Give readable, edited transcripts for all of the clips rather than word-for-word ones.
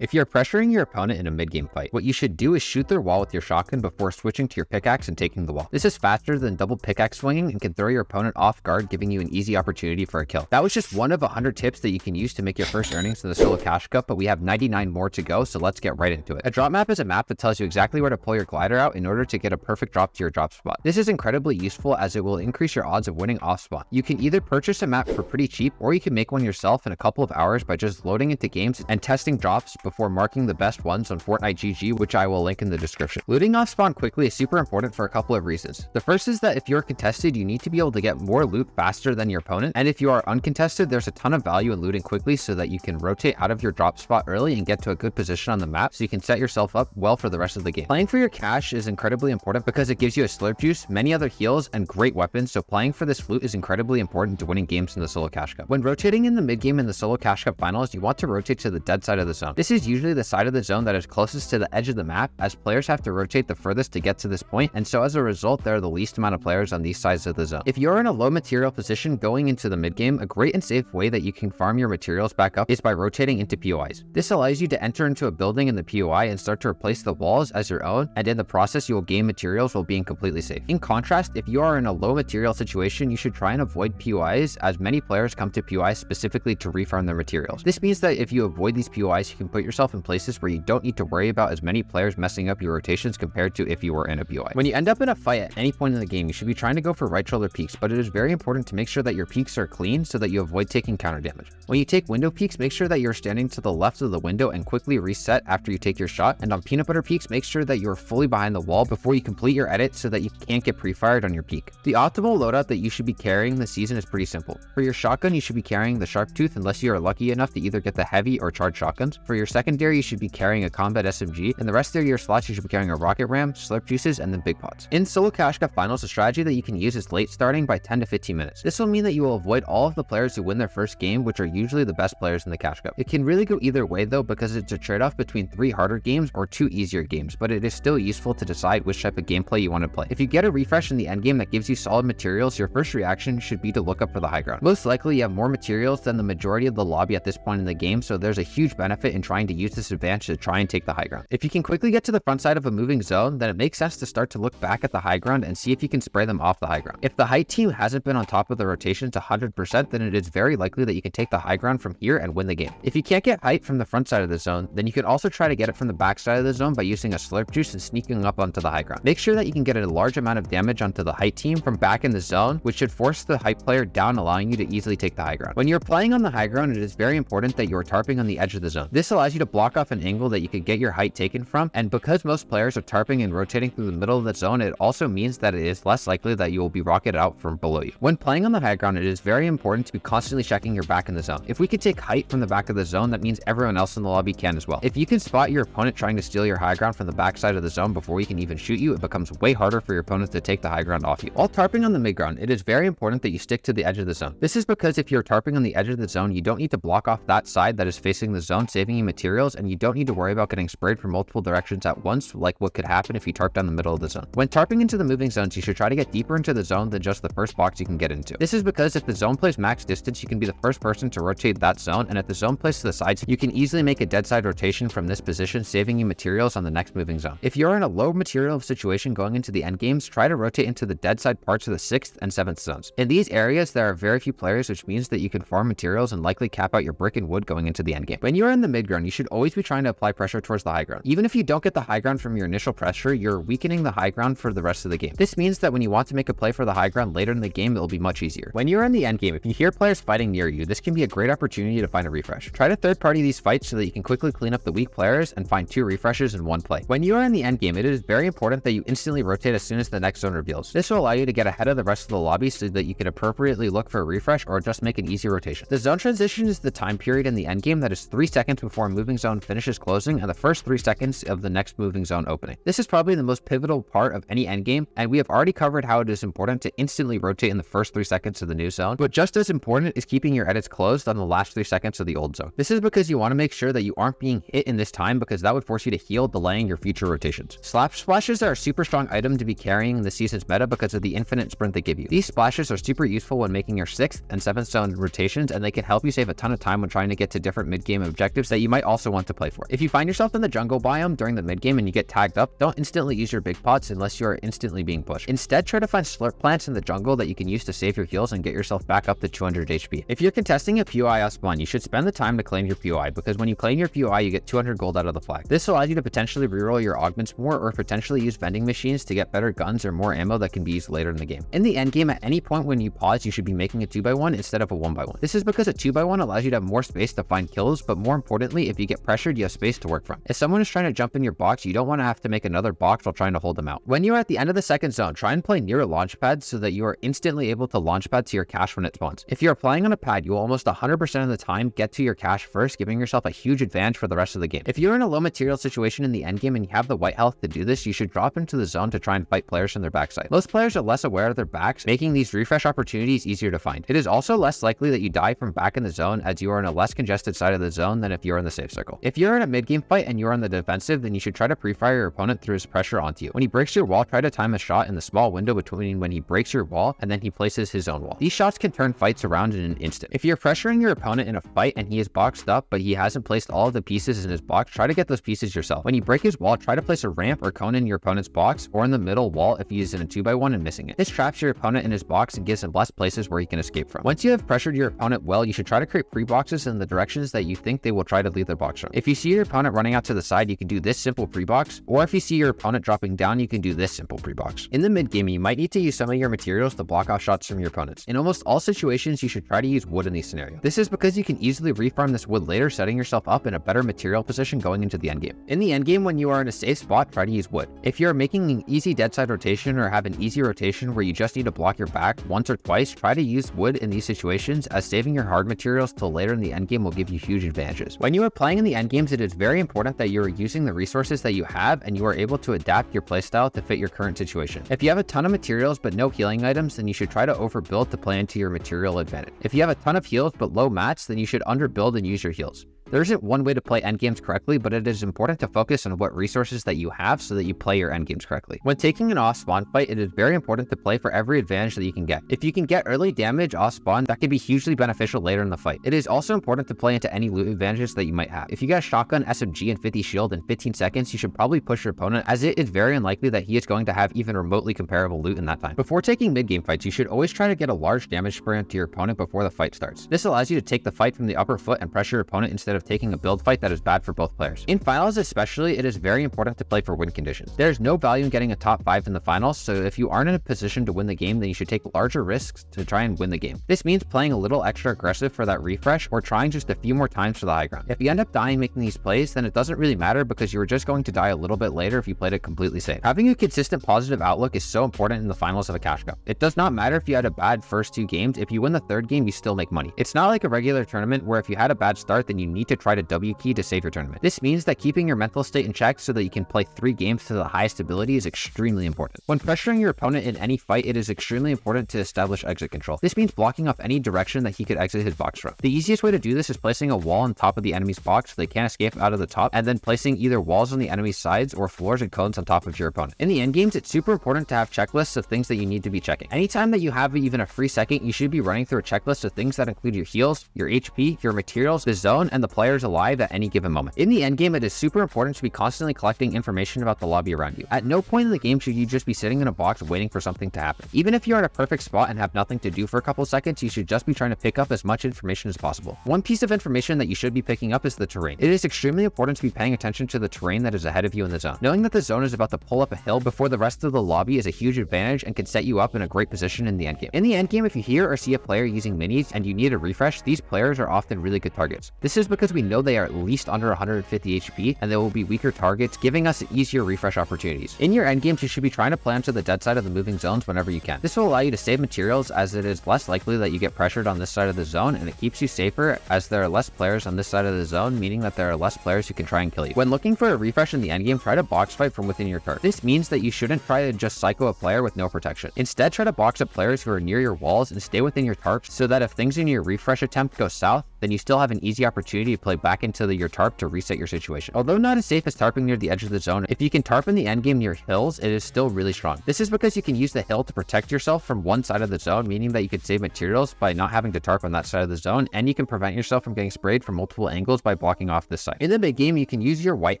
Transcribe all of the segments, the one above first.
If you're pressuring your opponent in a mid-game fight, what you should do is shoot their wall with your shotgun before switching to your pickaxe and taking the wall. This is faster than double pickaxe swinging and can throw your opponent off guard, giving you an easy opportunity for a kill. That was just one of 100 tips that you can use to make your first earnings in the solo cash cup, but we have 99 more to go, so let's get right into it. A drop map is a map that tells you exactly where to pull your glider out in order to get a perfect drop to your drop spot. This is incredibly useful as it will increase your odds of winning off spawn. You can either purchase a map for pretty cheap, or you can make one yourself in a couple of hours by just loading into games and testing drops before marking the best ones on Fortnite GG, which I will link in the description. Looting off spawn quickly is super important for a couple of reasons. The first is that if you're contested, you need to be able to get more loot faster than your opponent, and if you are uncontested, there's a ton of value in looting quickly so that you can rotate out of your drop spot early and get to a good position on the map so you can set yourself up well for the rest of the game. Playing for your cash is incredibly important because it gives you a slurp juice, many other heals, and great weapons, so playing for this loot is incredibly important to winning games in the solo cash cup. When rotating in the mid game in the solo cash cup finals, you want to rotate to the dead side of the zone. This is usually the side of the zone that is closest to the edge of the map, as players have to rotate the furthest to get to this point, and so as a result there are the least amount of players on these sides of the zone. If you're in a low material position going into the mid game, a great and safe way that you can farm your materials back up is by rotating into POIs. This allows you to enter into a building in the POI and start to replace the walls as your own, and in the process you will gain materials while being completely safe. In contrast, if you are in a low material situation, you should try and avoid POIs, as many players come to POIs specifically to refarm their materials. This means that if you avoid these POIs, you can put yourself in places where you don't need to worry about as many players messing up your rotations compared to if you were in a POI. When you end up in a fight at any point in the game, you should be trying to go for right shoulder peeks, but it is very important to make sure that your peeks are clean so that you avoid taking counter damage. When you take window peeks, make sure that you're standing to the left of the window and quickly reset after you take your shot, and on peanut butter peeks, make sure that you're fully behind the wall before you complete your edit so that you can't get pre-fired on your peek. The optimal loadout that you should be carrying this season is pretty simple. For your shotgun, you should be carrying the sharp tooth unless you are lucky enough to either get the heavy or charged shotguns. For your secondary, you should be carrying a combat SMG, and the rest of your slots you should be carrying a rocket ram, slurp juices, and then big pots. In solo cash cup finals, a strategy that you can use is late starting by 10 to 15 minutes. This will mean that you will avoid all of the players who win their first game, which are usually the best players in the cash cup. It can really go either way though, because it's a trade-off between 3 harder games or 2 easier games, but it is still useful to decide which type of gameplay you want to play. If you get a refresh in the endgame that gives you solid materials, your first reaction should be to look up for the high ground. Most likely you have more materials than the majority of the lobby at this point in the game, so there's a huge benefit in trying to use this advantage to try and take the high ground. If you can quickly get to the front side of a moving zone, then it makes sense to start to look back at the high ground and see if you can spray them off the high ground. If the height team hasn't been on top of the rotations 100%, then it is very likely that you can take the high ground from here and win the game. If you can't get height from the front side of the zone, then you can also try to get it from the back side of the zone by using a slurp juice and sneaking up onto the high ground. Make sure that you can get a large amount of damage onto the height team from back in the zone, which should force the height player down, allowing you to easily take the high ground. When you're playing on the high ground, it is very important that you are tarping on the edge of the zone. This allows you to block off an angle that you could get your height taken from, and because most players are tarping and rotating through the middle of the zone, it also means that it is less likely that you will be rocketed out from below you. When playing on the high ground, it is very important to be constantly checking your back in the zone. If we could take height from the back of the zone, that means everyone else in the lobby can as well. If you can spot your opponent trying to steal your high ground from the back side of the zone before he can even shoot you, it becomes way harder for your opponents to take the high ground off you. While tarping on the mid ground, it is very important that you stick to the edge of the zone. This is because if you're tarping on the edge of the zone, you don't need to block off that side that is facing the zone, saving you materials, and you don't need to worry about getting sprayed from multiple directions at once, like what could happen if you tarp down the middle of the zone. When tarping into the moving zones, you should try to get deeper into the zone than just the first box you can get into. This is because if the zone plays max distance, you can be the first person to rotate that zone, and if the zone plays to the sides, you can easily make a dead side rotation from this position, saving you materials on the next moving zone. If you're in a low material situation going into the end games, try to rotate into the dead side parts of the 6th and 7th zones. In these areas, there are very few players, which means that you can farm materials and likely cap out your brick and wood going into the end game. When you are in the mid ground, you should always be trying to apply pressure towards the high ground. Even if you don't get the high ground from your initial pressure, you're weakening the high ground for the rest of the game. This means that when you want to make a play for the high ground later in the game, it will be much easier. When you're in the end game, if you hear players fighting near you, this can be a great opportunity to find a refresh. Try to third party these fights so that you can quickly clean up the weak players and find 2 refreshes in one play. When you are in the end game, it is very important that you instantly rotate as soon as the next zone reveals. This will allow you to get ahead of the rest of the lobby so that you can appropriately look for a refresh or just make an easy rotation. The zone transition is the time period in the end game that is 3 seconds before a moving zone finishes closing and the first 3 seconds of the next moving zone opening. This is probably the most pivotal part of any end game, and we have already covered how it is important to instantly rotate in the first 3 seconds of the new zone, but just as important is keeping your edits closed on the last 3 seconds of the old zone. This is because you want to make sure that you aren't being hit in this time, because that would force you to heal, delaying your future rotations. Slap splashes are a super strong item to be carrying in the season's meta because of the infinite sprint they give you. These splashes are super useful when making your 6th and 7th zone rotations, and they can help you save a ton of time when trying to get to different mid-game objectives that you might also want to play for. If you find yourself in the jungle biome during the mid game and you get tagged up, don't instantly use your big pots unless you are instantly being pushed. Instead, try to find slurp plants in the jungle that you can use to save your heals and get yourself back up to 200 HP. If you're contesting a POI off spawn, you should spend the time to claim your POI, because when you claim your POI, you get 200 gold out of the flag. This allows you to potentially reroll your augments more, or potentially use vending machines to get better guns or more ammo that can be used later in the game. In the end game, at any point when you pause, you should be making a 2x1 instead of a 1x1. This is because a 2x1 allows you to have more space to find kills, but more importantly, if you get pressured, you have space to work from. If someone is trying to jump in your box, you don't want to have to make another box while trying to hold them out. When you are at the end of the second zone, try and play near a launch pad so that you are instantly able to launch pad to your cache when it spawns. If you are playing on a pad, you will almost 100% of the time get to your cache first, giving yourself a huge advantage for the rest of the game. If you're in a low material situation in the end game and you have the white health to do this, you should drop into the zone to try and fight players from their backside. Most players are less aware of their backs, making these refresh opportunities easier to find. It is also less likely that you die from back in the zone, as you are in a less congested side of the zone than if you're in the safe circle. If you're in a mid-game fight and you're on the defensive, then you should try to pre-fire your opponent through his pressure onto you. When he breaks your wall, try to time a shot in the small window between when he breaks your wall and then he places his own wall. These shots can turn fights around in an instant. If you're pressuring your opponent in a fight and he is boxed up but he hasn't placed all of the pieces in his box, try to get those pieces yourself. When you break his wall, try to place a ramp or cone in your opponent's box or in the middle wall if he is in a 2x1 and missing it. This traps your opponent in his box and gives him less places where he can escape from. Once you have pressured your opponent well, you should try to create pre-boxes in the directions that you think they will try to leave their box from. If you see your opponent running out to the side, you can do this simple pre-box, or if you see your opponent dropping down, you can do this simple pre-box. In the mid game, you might need to use some of your materials to block off shots from your opponents. In almost all situations, you should try to use wood in these scenarios. This is because you can easily refarm this wood later, setting yourself up in a better material position going into the end game. In the end game, when you are in a safe spot, try to use wood. If you're making an easy dead side rotation or have an easy rotation where you just need to block your back once or twice, try to use wood in these situations, as saving your hard materials till later in the end game will give you huge advantages. When you are playing in the end games, it is very important that you are using the resources that you have and you are able to adapt your playstyle to fit your current situation. If you have a ton of materials but no healing items, then you should try to overbuild to play into your material advantage. If you have a ton of heals but low mats, then you should underbuild and use your heals. There isn't one way to play endgames correctly, but it is important to focus on what resources that you have so that you play your endgames correctly. When taking an off spawn fight, it is very important to play for every advantage that you can get. If you can get early damage off spawn, that can be hugely beneficial later in the fight. It is also important to play into any loot advantages that you might have. If you get a shotgun, SMG, and 50 shield in 15 seconds, you should probably push your opponent, as it is very unlikely that he is going to have even remotely comparable loot in that time. Before taking mid-game fights, you should always try to get a large damage spray onto your opponent before the fight starts. This allows you to take the fight from the upper foot and pressure your opponent instead of taking a build fight that is bad for both players. In finals especially, it is very important to play for win conditions. There is no value in getting a top 5 in the finals, so if you aren't in a position to win the game, then you should take larger risks to try and win the game. This means playing a little extra aggressive for that refresh, or trying just a few more times for the high ground. If you end up dying making these plays, then it doesn't really matter, because you were just going to die a little bit later if you played it completely safe. Having a consistent positive outlook is so important in the finals of a cash cup. It does not matter if you had a bad first 2 games. If you win the 3rd game, you still make money. It's not like a regular tournament where if you had a bad start, then you need to try to W key to save your tournament. This means that keeping your mental state in check so that you can play 3 games to the highest ability is extremely important. When pressuring your opponent in any fight, it is extremely important to establish exit control. This means blocking off any direction that he could exit his box from. The easiest way to do this is placing a wall on top of the enemy's box so they can't escape out of the top, and then placing either walls on the enemy's sides or floors and cones on top of your opponent. In the end games, it's super important to have checklists of things that you need to be checking. Anytime that you have even a free second, you should be running through a checklist of things that include your heals, your HP, your materials, the zone, and the players alive at any given moment. In the end game, it is super important to be constantly collecting information about the lobby around you. At no point in the game should you just be sitting in a box waiting for something to happen. Even if you're in a perfect spot and have nothing to do for a couple seconds, you should just be trying to pick up as much information as possible. One piece of information that you should be picking up is the terrain. It is extremely important to be paying attention to the terrain that is ahead of you in the zone. Knowing that the zone is about to pull up a hill before the rest of the lobby is a huge advantage and can set you up in a great position in the endgame. In the endgame, if you hear or see a player using minis and you need a refresh, these players are often really good targets. This is because we know they are at least under 150 HP and they will be weaker targets, giving us easier refresh opportunities. In your endgames, you should be trying to play onto the dead side of the moving zones whenever you can. This will allow you to save materials, as it is less likely that you get pressured on this side of the zone, and it keeps you safer as there are less players on this side of the zone, meaning that there are less players who can try and kill you. When looking for a refresh in the endgame, try to box fight from within your tarp. This means that you shouldn't try to just psycho a player with no protection. Instead, try to box up players who are near your walls and stay within your tarps so that if things in your refresh attempt go south, then you still have an easy opportunity to play back into your tarp to reset your situation. Although not as safe as tarping near the edge of the zone, if you can tarp in the endgame near hills, it is still really strong. This is because you can use the hill to protect yourself from one side of the zone, meaning that you could save materials by not having to tarp on that side of the zone, and you can prevent yourself from getting sprayed from multiple angles by blocking off this side. In the mid game, you can use your white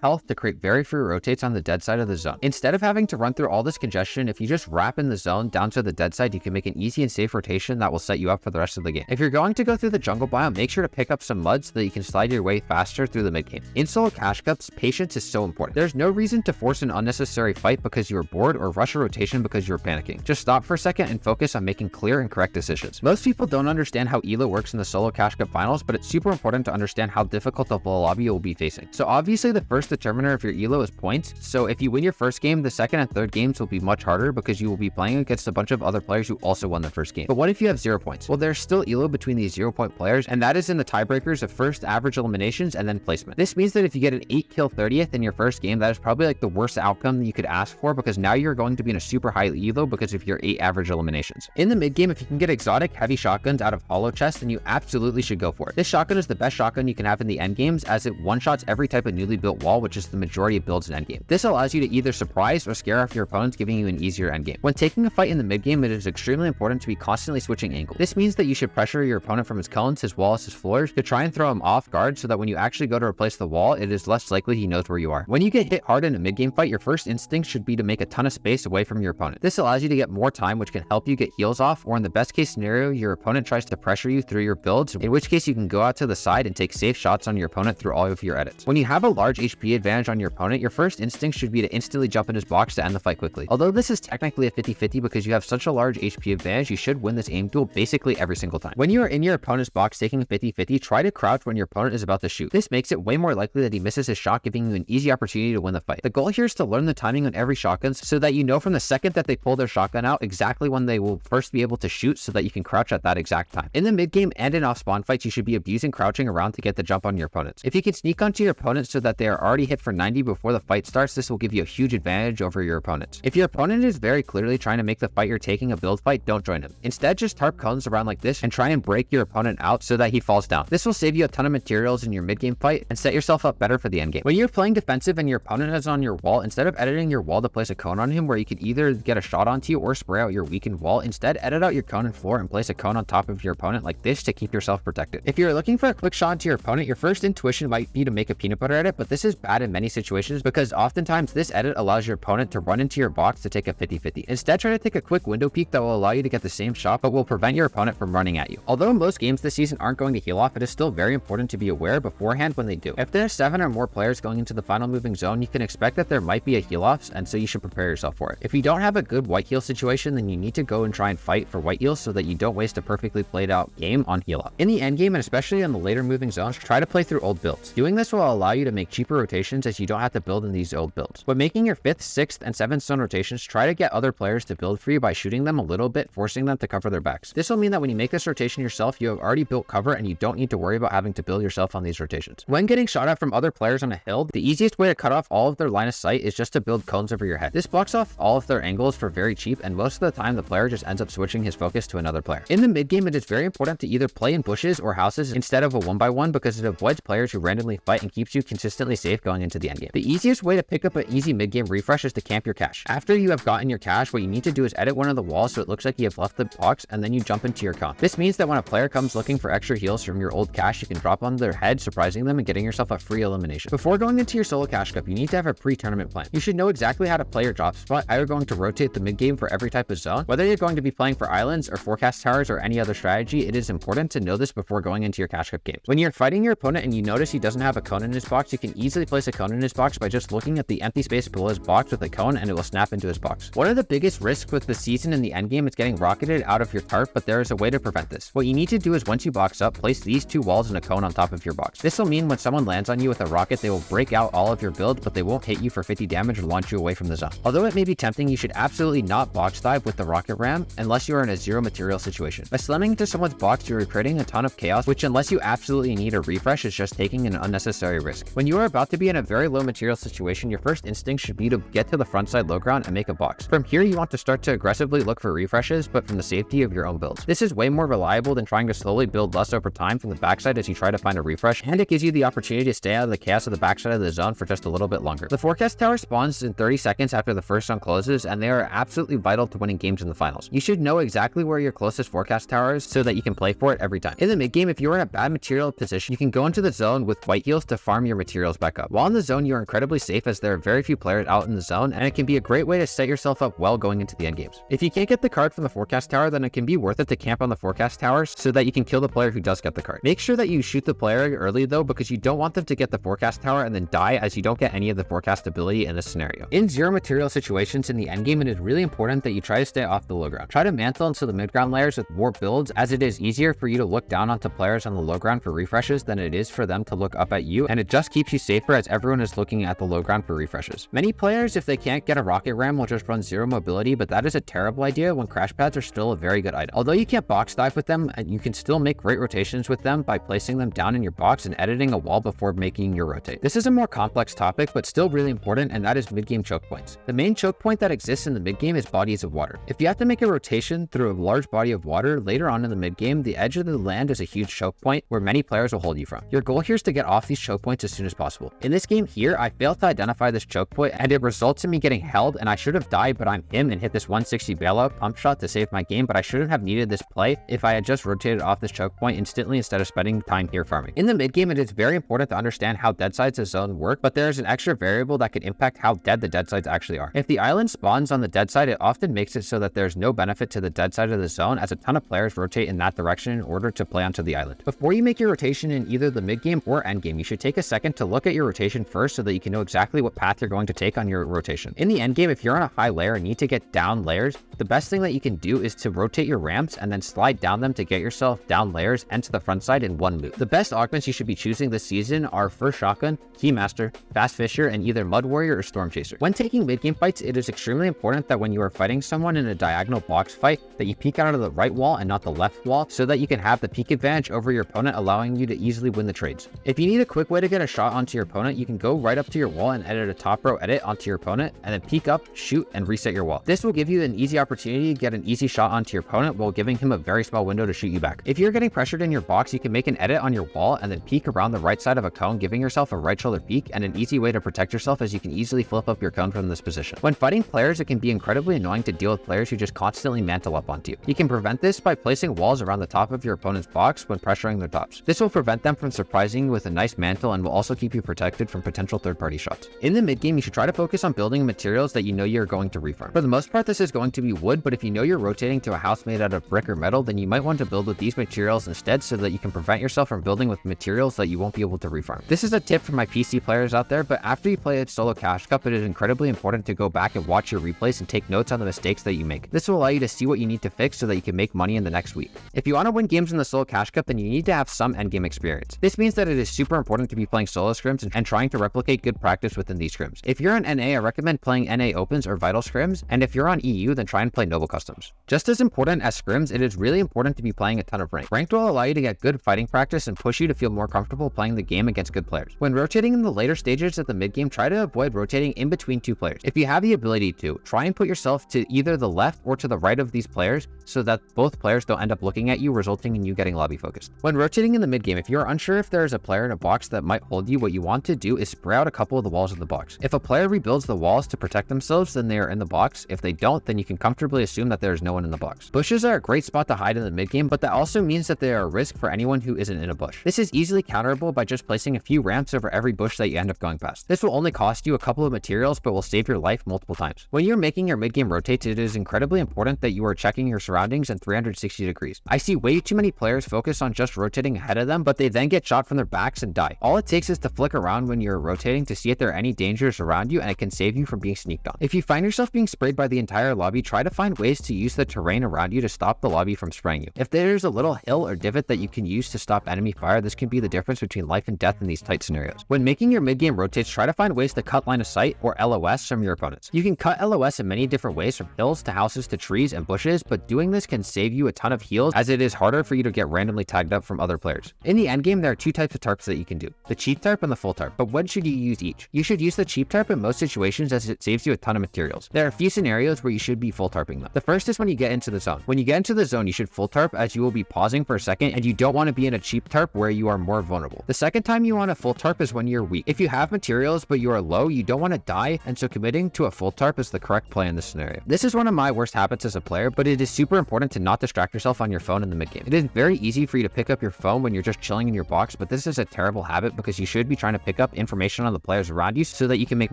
health to create very free rotates on the dead side of the zone. Instead of having to run through all this congestion, if you just wrap in the zone down to the dead side, you can make an easy and safe rotation that will set you up for the rest of the game. If you're going to go through the jungle biome, make sure to pick up some mud so that you can slide your way faster through the mid game. In solo cash cups, patience is so important. There's no reason to force an unnecessary fight because you are bored or rush a rotation because you're panicking. Just stop for a second and focus on making clear and correct decisions. Most people don't understand how elo works in the solo cash cup finals, but it's super important to understand how difficult of a lobby you'll be facing. So obviously the first determiner of your elo is points. So if you win your first game, the second and third games will be much harder because you will be playing against a bunch of other players who also won their first game. But what if you have 0 points? Well, there's still elo between these 0-point players, and that is in the tiebreakers of first, average eliminations, and then placement. This means that if you get an 8 kill 30th in your first game, that is probably like the worst outcome that you could ask for, because now you're going to be in a super high elo because of your 8 average eliminations. In the mid game, if you can get exotic heavy shotguns out of hollow chests, then you absolutely should go for it. This shotgun is the best shotgun you can have in the end games, as it one-shots every type of newly built wall, which is the majority of builds in end game. This allows you to either surprise or scare off your opponents, giving you an easier end game. When taking a fight in the mid game, it is extremely important to be constantly switching angles. This means that you should pressure your opponent from his cones, his walls, his floors to try and throw him off guard, so that when you actually go to replace the wall, it is less likely he knows where you are. When you get hit hard in a mid game fight, your first instinct should be to make a ton of space away from your opponent. This allows you to get more time, which can help you get heals off, or in the best case scenario, your opponent tries to pressure you through your builds, in which case you can go out to the side and take safe shots on your opponent through all of your edits. When you have a large HP advantage on your opponent, your first instinct should be to instantly jump in his box to end the fight quickly. Although this is technically a 50-50 because you have such a large HP advantage, you should win this aim duel basically every single time. When you are in your opponent's box taking a 50-50, try to crouch when your opponent is about to shoot. This makes it way more likely that he misses his shot, giving you an easy opportunity to win the fight. The goal here is to learn the timing on every shotgun so that you know from the second that they pull their shotgun out exactly when they will first be able to shoot, so that you can crouch at that exact time. In the mid game and in off spawn fights, you should be abusing crouching around to get the jump on your opponents. If you can sneak onto your opponents so that they are already hit for 90 before the fight starts, this will give you a huge advantage over your opponents. If your opponent is very clearly trying to make the fight you're taking a build fight, don't join him. Instead, just tarp cones around like this and try and break your opponent out so that he falls down. This will save you a ton of materials in your mid game fight and set yourself up better for the end game. When you're playing defensive and your opponent is on your wall, instead of editing your wall to place a cone on him where you could either get a shot onto you or spray out your weakened wall, instead edit out your cone and floor and place a cone on top of your opponent like this to keep yourself protected. If you're looking for a quick shot into your opponent, your first intuition might be to make a peanut butter edit, but this is bad in many situations because oftentimes this edit allows your opponent to run into your box to take a 50-50. Instead, try to take a quick window peek that will allow you to get the same shot but will prevent your opponent from running at you. Although most games this season aren't going to heal off, it is still very important to be aware beforehand when they do. If there's 7 or more players going into the final moving zone, you can expect that there might be a heal offs, and so you should prepare yourself for it. If you don't have a good white heal situation, then you need to go and try and fight for white heals so that you don't waste a perfectly played out game on heal up. In the end game, and especially in the later moving zones, try to play through old builds. Doing this will allow you to make cheaper rotations as you don't have to build in these old builds. When making your 5th, 6th, and 7th zone rotations, try to get other players to build for you by shooting them a little bit, forcing them to cover their backs. This will mean that when you make this rotation yourself, you have already built cover and you don't need to worry about having to build yourself on these rotations. When getting shot at from other players on a hill, the easiest way to cut off all of their line of sight is just to build cones over your head. This blocks off all of their angles for very cheap, and most of the time the player just ends up switching his focus to another player. In the mid game, it is very important to either play in bushes or houses instead of a 1x1 because it avoids players who randomly fight and keeps you consistently safe going into the end game. The easiest way to pick up an easy mid game refresh is to camp your cache. After you have gotten your cache, what you need to do is edit one of the walls so it looks like you have left the box, and then you jump into your cone. This means that when a player comes looking for extra heals from your old cache, you can drop on their head, surprising them and getting yourself a free elimination. Before going into your solo cache cup, you need to have a pre-tournament plan. You should know exactly how to play your drop spot. You're going to rotate the mid game for every type of zone. Whether you're going to be playing for islands or forecast towers or any other strategy, it is important to know this before going into your cache cup games. When you're fighting your opponent and you notice he doesn't have a cone in his box, you can easily place a cone in his box by just looking at the empty space below his box with a cone, and it will snap into his box. One of the biggest risks with the season in the endgame is getting rocketed out of your tarp, but there is a way to prevent this. What you need to do is once you box up, place these 2 walls and a cone on top of your box. This will mean when someone lands on you with a rocket, they will break out all of your build, but they won't hit you for 50 damage or launch you away from the zone. Although it may be tempting, you should absolutely not box dive with the rocket ram unless you are in a 0 material situation. By slamming into someone's box, you are creating a ton of chaos, which unless you absolutely need a refresh is just taking an unnecessary risk. When you are about to be in a very low material situation, your first instinct should be to get to the front side low ground and make a box. From here, you want to start to aggressively look for refreshes, but from the safety of your own builds. This is way more reliable than trying to slowly build less over time time from the backside as you try to find a refresh, and it gives you the opportunity to stay out of the chaos of the backside of the zone for just a little bit longer. The forecast tower spawns in 30 seconds after the first zone closes, and they are absolutely vital to winning games in the finals. You should know exactly where your closest forecast tower is so that you can play for it every time. In the mid game, if you are in a bad material position, you can go into the zone with white heals to farm your materials back up. While in the zone, you are incredibly safe as there are very few players out in the zone, and it can be a great way to set yourself up well going into the end games. If you can't get the card from the forecast tower, then it can be worth it to camp on the forecast towers so that you can kill the player who does get the card. Make sure that you shoot the player early though, because you don't want them to get the forecast tower and then die, as you don't get any of the forecast ability in this scenario. In zero material situations in the endgame, it is really important that you try to stay off the low ground. Try to mantle into the mid-ground layers with warp builds, as it is easier for you to look down onto players on the low ground for refreshes than it is for them to look up at you, and it just keeps you safer as everyone is looking at the low ground for refreshes. Many players, if they can't get a rocket ram, will just run zero mobility, but that is a terrible idea when crash pads are still a very good item. Although you can't box dive with them, you can still make great rotations with them by placing them down in your box and editing a wall before making your rotate. This is a more complex topic, but still really important, and that is mid-game choke points. The main choke point that exists in the mid-game is bodies of water. If you have to make a rotation through a large body of water later on in the mid-game, the edge of the land is a huge choke point where many players will hold you from. Your goal here is to get off these choke points as soon as possible. In this game here, I failed to identify this choke point, and it results in me getting held, and I should have died, but I'm him and hit this 160 bailout pump shot to save my game, but I shouldn't have needed this play if I had just rotated off this choke point instantly instead of spending time here farming. In the mid game, it is very important to understand how dead sides of zone work, but there is an extra variable that could impact how dead the dead sides actually are. If the island spawns on the dead side, it often makes it so that there's no benefit to the dead side of the zone, as a ton of players rotate in that direction in order to play onto the island. Before you make your rotation in either the mid game or end game, you should take a second to look at your rotation first so that you can know exactly what path you're going to take on your rotation. In the end game, if you're on a high layer and need to get down layers, the best thing that you can do is to rotate your ramps and then slide down them to get yourself down layers and to the front side in one move. The best augments you should be choosing this season are First Shotgun, Keymaster, Fast Fisher, and either Mud Warrior or Storm Chaser. When taking mid-game fights, it is extremely important that when you are fighting someone in a diagonal box fight, that you peek out of the right wall and not the left wall, so that you can have the peek advantage over your opponent, allowing you to easily win the trades. If you need a quick way to get a shot onto your opponent, you can go right up to your wall and edit a top row edit onto your opponent, and then peek up, shoot, and reset your wall. This will give you an easy opportunity to get an easy shot onto your opponent while giving him a very small window to shoot you back. If you're getting pressured in your box, you can make an edit on your wall and then peek around the right side of a cone, giving yourself a right shoulder peek, and an easy way to protect yourself, as you can easily flip up your cone from this position. When fighting players, it can be incredibly annoying to deal with players who just constantly mantle up onto you. You can prevent this by placing walls around the top of your opponent's box when pressuring their tops. This will prevent them from surprising you with a nice mantle and will also keep you protected from potential third-party shots. In the mid-game, you should try to focus on building materials that you know you're going to refarm. For the most part, this is going to be wood, but if you know you're rotating to a house made out of brick or metal, then you might want to build with these materials instead, so that you can prevent yourself from building with materials that you won't be able to refarm. This is a tip for my PC players out there, but after you play a solo cash cup, it is incredibly important to go back and watch your replays and take notes on the mistakes that you make. This will allow you to see what you need to fix so that you can make money in the next week. If you want to win games in the solo cash cup, then you need to have some endgame experience. This means that it is super important to be playing solo scrims and trying to replicate good practice within these scrims. If you're on NA, I recommend playing NA opens or vital scrims, and if you're on EU, then try and play noble customs. Just as important as scrims, it is really important to be playing a ton of rank. Ranked will allow you to get good fighting practice and push you to feel more comfortable playing the game against good players. When rotating in the later stages of the mid game, try to avoid rotating in between two players. If you have the ability to, try and put yourself to either the left or to the right of these players so that both players don't end up looking at you, resulting in you getting lobby focused. When rotating in the mid game, if you're unsure if there is a player in a box that might hold you, what you want to do is spray out a couple of the walls of the box. If a player rebuilds the walls to protect themselves, then they are in the box. If they don't, then you can comfortably assume that there is no one in the box. Bushes are a great spot to hide in the mid game, but that also means that they are a risk for anyone who isn't in a bush. This is easily counterable by just placing a few ramps over every bush that you end up going past. This will only cost you a couple of materials, but will save your life multiple times. When you're making your mid game rotates, it is incredibly important that you are checking your surroundings in 360 degrees. I see way too many players focus on just rotating ahead of them, but they then get shot from their backs and die. All it takes is to flick around when you're rotating to see if there are any dangers around you, and it can save you from being sneaked on. If you find yourself being sprayed by the entire lobby, try to find ways to use the terrain around you to stop the lobby from spraying you. If there's a little hill or divot that you can use to stop enemy fire, this can be the difference between life and death in these tight scenarios. When making your mid game rotates, try to find ways to cut line of sight or LOS from your opponents. You can cut LOS in many different ways, from hills to houses to trees and bushes, but doing this can save you a ton of heals, as it is harder for you to get randomly tagged up from other players. In the end game, there are two types of tarps that you can do: the cheap tarp and the full tarp. But when should you use each? You should use the cheap tarp in most situations, as it saves you a ton of materials. There are a few scenarios where you should be full tarping them. The first is when you get into the zone. When you get into the zone, you should full tarp, as you will be pausing for a second and you don't want to be in a cheap tarp where you are more vulnerable. The second time you want a full tarp is when you're weak. If you have materials but you are low, you don't want to die, and so committing to a full tarp is the correct play in this scenario. This is one of my worst habits as a player, but it is super important to not distract yourself on your phone in the mid game. It is very easy for you to pick up your phone when you're just chilling in your box, but this is a terrible habit because you should be trying to pick up information on the players around you so that you can make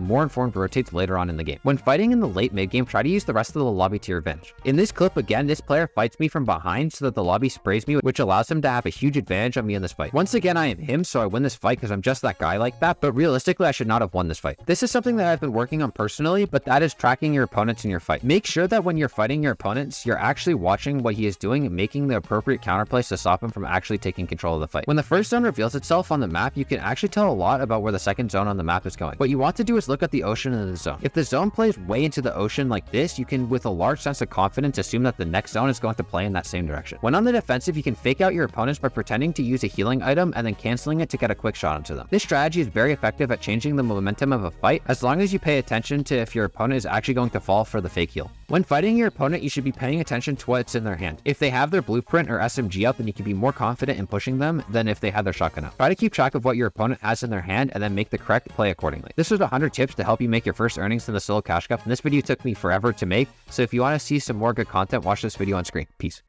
more informed rotates later on in the game. When fighting in the late mid game, try to use the rest of the lobby to your advantage. In this clip, again, this player fights me from behind so that the lobby sprays me, which allows him to have a huge advantage on me in this fight. Once again, I am him, so I win this fight because I'm just that guy like that, but realistically, I should not have won this fight. This is something that I've been working on personally, but that is tracking your opponents in your fight. Make sure that when you're fighting your opponents, you're actually watching what he is doing and making the appropriate counterplays to stop him from actually taking control of the fight. When the first zone reveals itself on the map, you can actually tell a lot about where the second zone on the map is going. What you want to do is look at the ocean and the zone. If the zone plays way into the ocean like this, you can, with a large sense of confidence, assume that the next zone is going to play in that same direction. When on the defensive, you can fake out your opponents by pretending to use a healing item and then canceling it to get a quick shot onto them. This strategy is very effective at changing the momentum of a fight as long as you pay attention to if your opponent is actually going to fall for the fake heal. When fighting your opponent, you should be paying attention to what's in their hand. If they have their blueprint or SMG up, then you can be more confident in pushing them than if they had their shotgun up. Try to keep track of what your opponent has in their hand and then make the correct play accordingly. This was 100 tips to help you make your first earnings in the solo cash cup, and this video took me forever to make, so if you want to see some more good content, watch this video on screen. Peace.